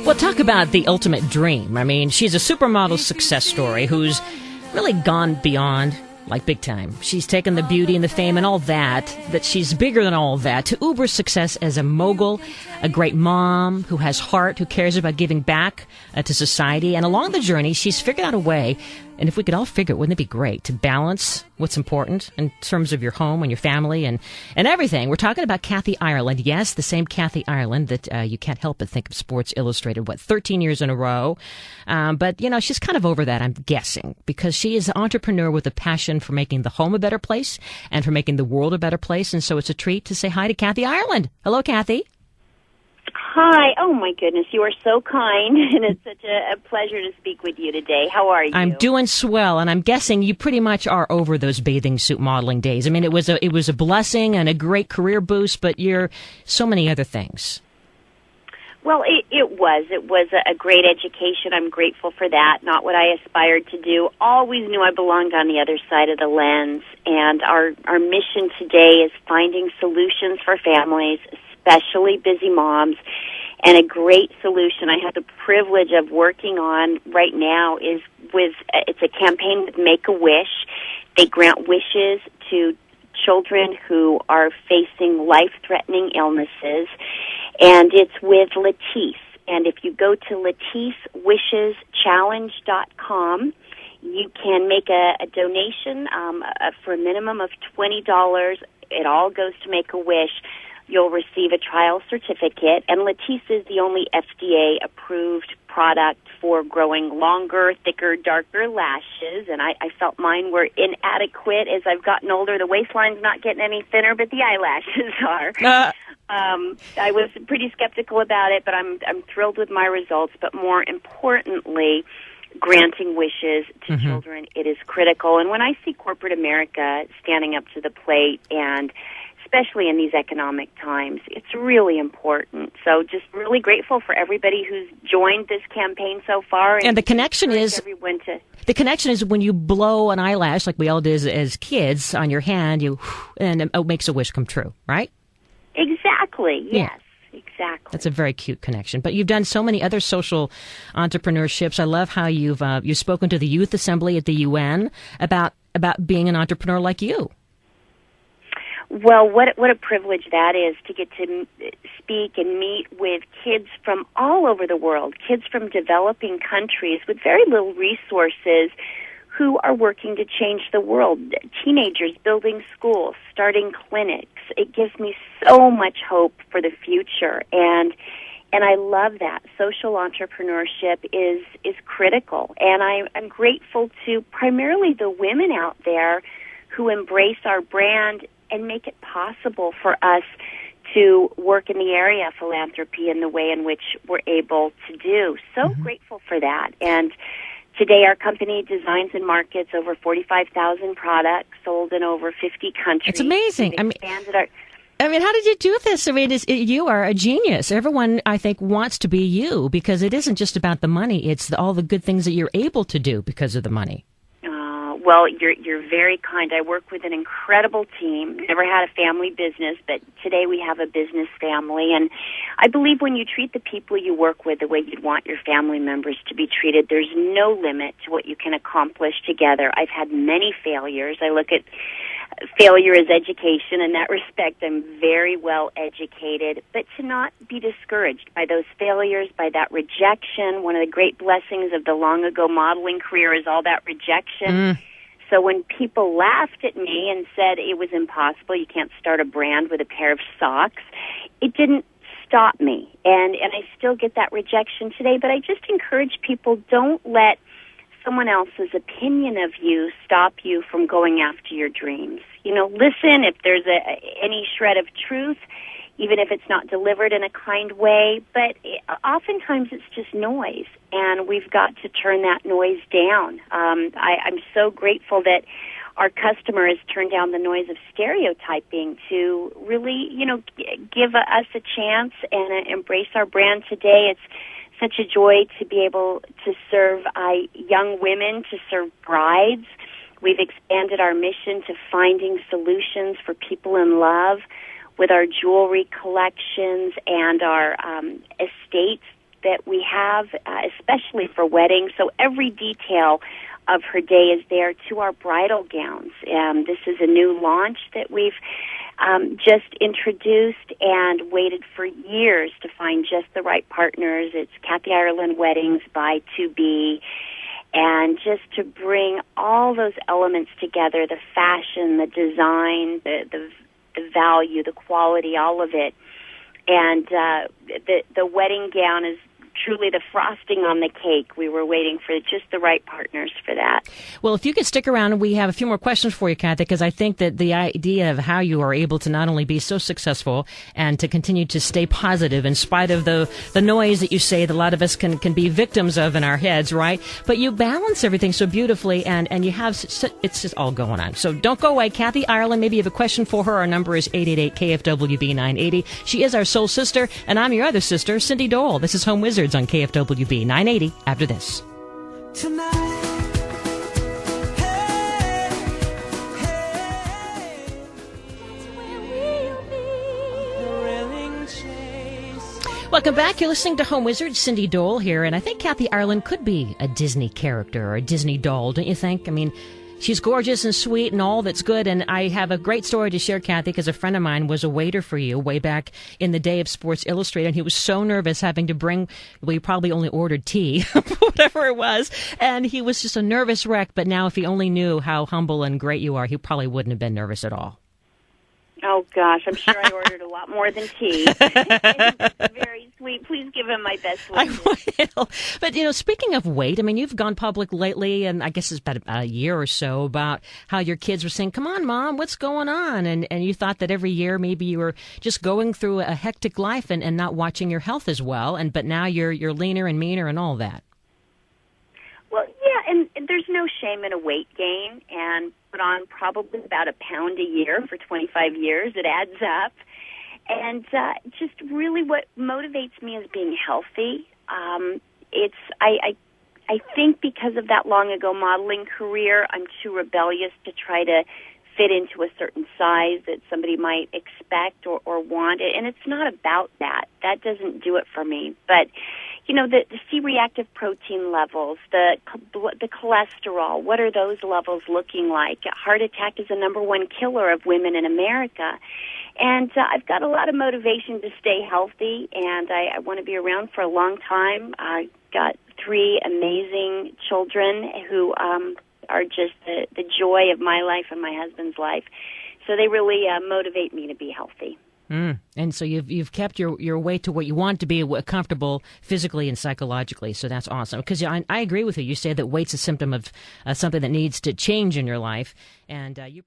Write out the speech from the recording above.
Well, talk about the ultimate dream. I mean, she's a supermodel success story who's really gone beyond, like big time. She's taken the beauty and the fame and all that she's bigger than all that, to uber success as a mogul, a great mom who has heart, who cares about giving back to society. And along the journey, she's figured out a way, and if we could all figure it, wouldn't it be great, to balance what's important in terms of your home and your family and everything. We're talking about Kathy Ireland. Yes, the same Kathy Ireland that you can't help but think of Sports Illustrated, 13 years in a row. But, you know, she's kind of over that, I'm guessing, because she is an entrepreneur with a passion for making the home a better place and for making the world a better place. And so it's a treat to say hi to Kathy Ireland. Hello, Kathy. Hi. Oh, my goodness. You are so kind, and it's such a pleasure to speak with you today. How are you? I'm doing swell, and I'm guessing you pretty much are over those bathing suit modeling days. I mean, it was a blessing and a great career boost, but you're so many other things. Well, it was. It was a great education. I'm grateful for that. Not what I aspired to do. Always knew I belonged on the other side of the lens, and our mission today is finding solutions for families, especially busy moms. And a great solution I have the privilege of working on right now is it's a campaign with Make-A-Wish. They grant wishes to children who are facing life-threatening illnesses, and it's with Latisse. And if you go to LatisseWishesChallenge.com, you can make a donation for a minimum of $20. It all goes to Make-A-Wish. You'll receive a trial certificate, and Latisse is the only FDA-approved product for growing longer, thicker, darker lashes, and I felt mine were inadequate as I've gotten older. The waistline's not getting any thinner, but the eyelashes are. I was pretty skeptical about it, but I'm thrilled with my results, but more importantly, granting wishes to children, it is critical. And when I see corporate America standing up to the plate, and especially in these economic times, it's really important. So just really grateful for everybody who's joined this campaign so far. And the connection is when you blow an eyelash, like we all did as kids, on your hand, and it makes a wish come true, right? Exactly, yes. Yeah. Exactly. That's a very cute connection. But you've done so many other social entrepreneurships. I love how you've spoken to the Youth Assembly at the UN about being an entrepreneur like you. Well, what a privilege that is, to get to speak and meet with kids from all over the world, kids from developing countries with very little resources who are working to change the world, teenagers building schools, starting clinics. It gives me so much hope for the future, and I love that. Social entrepreneurship is critical, and I'm grateful to primarily the women out there who embrace our brand and make it possible for us to work in the area of philanthropy in the way in which we're able to do. So grateful for that. And today our company designs and markets over 45,000 products sold in over 50 countries. It's amazing. I mean, how did you do this? I mean, you are a genius. Everyone, I think, wants to be you, because it isn't just about the money. It's all the good things that you're able to do because of the money. Well, you're very kind. I work with an incredible team. Never had a family business, but today we have a business family. And I believe when you treat the people you work with the way you'd want your family members to be treated, there's no limit to what you can accomplish together. I've had many failures. I look at failure as education. In that respect, I'm very well educated. But to not be discouraged by those failures, by that rejection. One of the great blessings of the long ago modeling career is all that rejection. So when people laughed at me and said it was impossible, you can't start a brand with a pair of socks, it didn't stop me. And I still get that rejection today, but I just encourage people, don't let someone else's opinion of you stop you from going after your dreams. You know, listen if there's any shred of truth, even if it's not delivered in a kind way, but oftentimes it's just noise, and we've got to turn that noise down. I'm so grateful that our customer has turned down the noise of stereotyping to really, give us a chance and embrace our brand today. It's such a joy to be able to serve young women, to serve brides. We've expanded our mission to finding solutions for people in love with our jewelry collections and our estate that we have, especially for weddings. So every detail of her day is there, to our bridal gowns. This is a new launch that we've just introduced and waited for years to find just the right partners. It's Kathy Ireland Weddings by 2B. And just to bring all those elements together, the fashion, the design, the value, the quality, all of it. And the wedding gown is truly the frosting on the cake. We were waiting for just the right partners for that. Well, if you could stick around, we have a few more questions for you, Kathy, because I think that the idea of how you are able to not only be so successful and to continue to stay positive in spite of the noise that you say that a lot of us can be victims of in our heads, right? But you balance everything so beautifully, and you have, it's just all going on. So don't go away. Kathy Ireland, maybe you have a question for her. Our number is 888-KFWB-980. She is our soul sister, and I'm your other sister, Cindy Dole. This is Home Wizards on KFWB 980 after this. Tonight. Welcome back. You're listening to Home Wizard. Cindy Dole here, and I think Kathy Ireland could be a Disney character or a Disney doll, don't you think? I mean, she's gorgeous and sweet and all that's good, and I have a great story to share, Kathy, because a friend of mine was a waiter for you way back in the day of Sports Illustrated, and he was so nervous having to bring, well, he probably only ordered tea, whatever it was, and he was just a nervous wreck, but now if he only knew how humble and great you are, he probably wouldn't have been nervous at all. Oh, gosh, I'm sure I ordered a lot more than tea. He's very sweet. Please give him my best wishes. I will. But, speaking of weight, I mean, you've gone public lately, and I guess it's about a year or so, about how your kids were saying, come on, Mom, what's going on? And you thought that every year maybe you were just going through a hectic life and not watching your health as well, but now you're leaner and meaner and all that. Well, yeah, and there's no shame in a weight gain, and put on probably about a pound a year for 25 years. It adds up. And just really what motivates me is being healthy. I think because of that long ago modeling career, I'm too rebellious to try to fit into a certain size that somebody might expect or want. And it's not about that. That doesn't do it for me. But the C-reactive protein levels, the cholesterol, what are those levels looking like? Heart attack is the number one killer of women in America. And I've got a lot of motivation to stay healthy, and I want to be around for a long time. I've got 3 amazing children who are just the joy of my life and my husband's life. So they really motivate me to be healthy. And so you've kept your weight to what you want to be comfortable physically and psychologically. So that's awesome. Because I agree with you. You say that weight's a symptom of something that needs to change in your life. And you